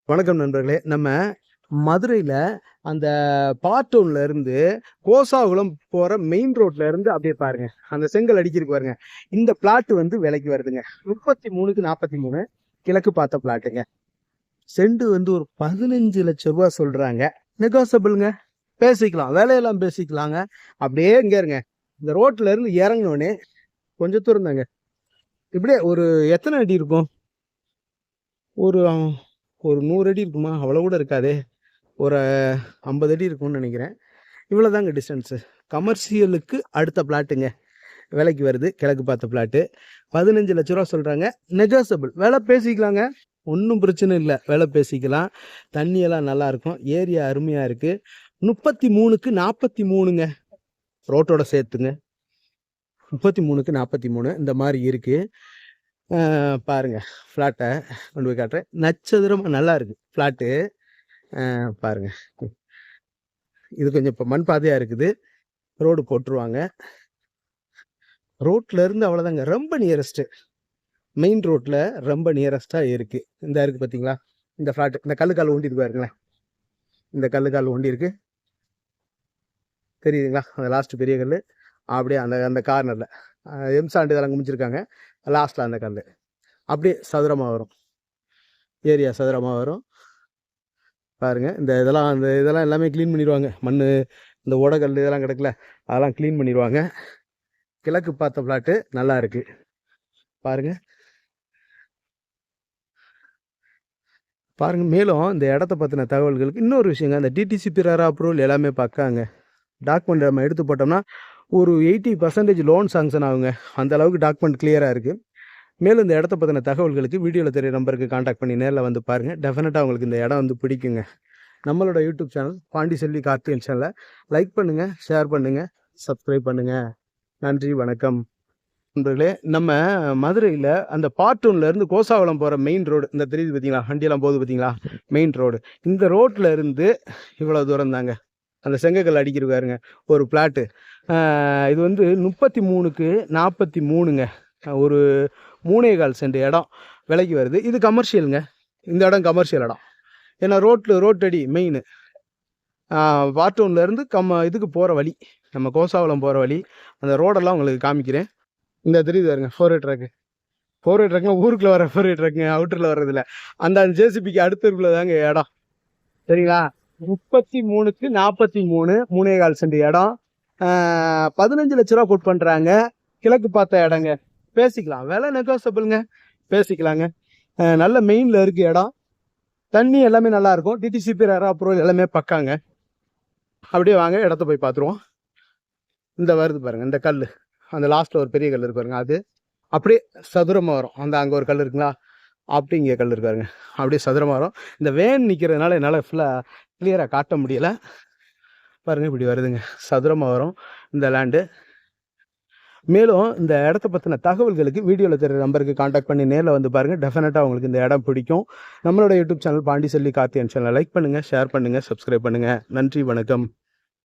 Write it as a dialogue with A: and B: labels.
A: வணக்கம் நண்பர்களே. நம்ம மதுரையில அந்த பாட்டூன்ல இருந்து கோசாகுளம் போற மெயின் ரோட்ல இருந்து அப்படியே பாருங்க, அந்த செங்கல் அடிக்கிருக்கு பாருங்க. இந்த பிளாட் வந்து விலைக்கு வருதுங்க. 33க்கு 43 கிழக்கு பார்த்த பிளாட்டுங்க. செண்டு வந்து ஒரு 15 லட்சம் ரூபாய் சொல்றாங்க. நெகோசபிள்ங்க, பேசிக்கலாம், வேலையெல்லாம் பேசிக்கலாங்க. அப்படியே இங்க இருங்க, இந்த ரோட்ல இருந்து இறங்கினோடனே கொஞ்சம் தூரம் தாங்க. இப்படியே ஒரு எத்தனை அடி இருக்கும்? ஒரு ஒரு 100 அடி இருக்குமா? அவ்வளோ கூட இருக்காதே, ஒரு 50 அடி இருக்கும்னு நினைக்கிறேன். இவ்வளோதாங்க டிஸ்டன்ஸு. கமர்ஷியலுக்கு அடுத்த பிளாட்டுங்க விலைக்கு வருது. கிழக்கு பார்த்த பிளாட்டு 15 லட்ச ரூபா சொல்கிறாங்க. நெகோசபிள், விலை பேசிக்கலாங்க, ஒன்றும் பிரச்சனை இல்லை, விலை பேசிக்கலாம். தண்ணியெல்லாம் நல்லாயிருக்கும், ஏரியா அருமையாக இருக்குது. 33க்கு 43ங்க, ரோட்டோட சேர்த்துங்க. 33க்கு 43 இந்த மாதிரி இருக்குது. பாருங்க, ஃப்ளாட்டை கொண்டு போய் காட்டுறேன். நட்சத்திரமாக நல்லா இருக்கு ஃப்ளாட்டு. பாருங்க, இது கொஞ்சம் இப்போ மண் பாதையாக இருக்குது. ரோடு போட்டுருவாங்க. ரோட்ல இருந்து அவ்வளோதாங்க, ரொம்ப நியரஸ்ட்டு. மெயின் ரோட்டில் ரொம்ப நியரஸ்ட்டாக இருக்குது. இந்த இருக்குது பார்த்தீங்களா இந்த ஃப்ளாட்டு. இந்த கல்லுக்கால் ஒண்டி இருக்கு பாருங்களேன், இந்த கல்லுக்கால் ஒண்டி இருக்கு தெரியுதுங்களா? அந்த லாஸ்ட்டு பெரிய கல் அப்படியே அந்த அந்த கார்னரில் எம்சாண்டு இதெல்லாம் குமிச்சிருக்காங்க. லாஸ்ட்டில் அந்த கல் அப்படியே சதுரமாக வரும், ஏரியா சதுரமாக வரும். பாருங்கள், இந்த இதெல்லாம் எல்லாமே க்ளீன் பண்ணிடுவாங்க. மண், இந்த ஓடக்கல் இதெல்லாம் கிடக்கல, அதெல்லாம் க்ளீன் பண்ணிடுவாங்க. கிழக்கு பார்த்த பிளாட்டு நல்லா இருக்கு பாருங்க. பாருங்க, மேலும் இந்த இடத்த பற்றின தகவல்களுக்கு இன்னொரு விஷயங்க, இந்த டிடிசிபி அப்ரூவல் எல்லாமே பார்க்காங்க. டாக்குமெண்ட் நம்ம எடுத்து போட்டோம்னா ஒரு 80% லோன் சாங்ஷன் ஆகுங்க. அந்த அளவுக்கு டாக்குமெண்ட் கிளியராக இருக்குது. மேலும் இந்த இடத்த பற்றின தகவல்களுக்கு வீடியோவில் தெரிய நம்பருக்கு காண்டாக்ட் பண்ணி நேரில் வந்து பாருங்கள். டெஃபினட்டாக உங்களுக்கு இந்த இடம் வந்து பிடிக்குங்க. நம்மளோட யூடியூப் சேனல் பாண்டிசெல்வி கார்த்திகன் சேனலை லைக் பண்ணுங்கள், ஷேர் பண்ணுங்கள், சப்ஸ்கிரைப் பண்ணுங்கள். நன்றி, வணக்கம் நண்பர்களே. நம்ம மதுரையில் அந்த பாட்டூன்லேருந்து கோசாகுளம் போகிற மெயின் ரோடு, இந்த தெரியுது பார்த்தீங்களா, வண்டியெல்லாம் போகுது பார்த்தீங்களா, மெயின் ரோடு. இந்த ரோட்டில் இருந்து இவ்வளோ தூரம் தாங்க அந்த செங்கக்கல் அடிக்கிருக்காருங்க ஒரு பிளாட்டு. இது வந்து 33க்கு 43ங்க, ஒரு 3.25 சென்ட் இடம் விலைக்கு வருது. இது கமர்ஷியலுங்க, இந்த இடம் கமர்ஷியல் இடம். ஏன்னா ரோட்டடி மெயின் பாட்டூன்லேருந்து இதுக்கு போகிற வழி, நம்ம கோசாகுளம் போகிற வழி, அந்த ரோடெல்லாம் உங்களுக்கு காமிக்கிறேன். இந்த தெரியுது பாருங்க, 4 ட்ரக்கு. 4 ட்ரக்குங்க, ஊருக்குள்ளே வர 4 ட்ரக்குங்க, அவுட்டரில் வர்றதில்ல. அந்த ஜேசிபிக்கு அடுத்ததுக்குள்ளே தாங்க இடம், சரிங்களா? 33க்கு 43 3.25 சென்ட் இடம். 15 லட்ச ரூபா கோட் பண்ணுறாங்க. கிழக்கு பார்த்த இடங்க, பேசிக்கலாம், விலை நெகோசபிள்ங்க, பேசிக்கலாங்க. நல்ல மெயினில் இருக்கு இடம். தண்ணி எல்லாமே நல்லா இருக்கும். டிடிசிபி அப்ரூவல் எல்லாமே பக்காங்க. அப்படியே வாங்க, இடத்த போய் பார்த்துருவோம். இந்த வருது பாருங்க, இந்த கல், அந்த லாஸ்ட்டில் ஒரு பெரிய கல் இருக்கு பாருங்க, அது அப்படியே சதுரமாக வரும். அங்கே ஒரு கல் இருக்குங்களா, அப்படி இங்கே கல் இருக்காருங்க, அப்படியே சதுரமாக வரும். இந்த வேன் நிற்கிறதுனால என்னால் ஃபுல்லாக கிளியராக காட்ட முடியலை. பாருங்கள், இப்படி வருதுங்க, சதுரமாக வரும் இந்த லேண்டு. மேலும் இந்த இடத்த பற்றின தகவல்களுக்கு வீடியோவில் தெரிகிற நம்பருக்கு காண்டாக்ட் பண்ணி நேரில் வந்து பாருங்கள். டெஃபினட்டாக உங்களுக்கு இந்த இடம் பிடிக்கும். நம்மளோட யூடியூப் சேனல் பாண்டிசெல்வி கார்த்திகன் சேனலை லைக் பண்ணுங்கள், ஷேர் பண்ணுங்கள், சப்ஸ்கிரைப் பண்ணுங்கள். நன்றி, வணக்கம்.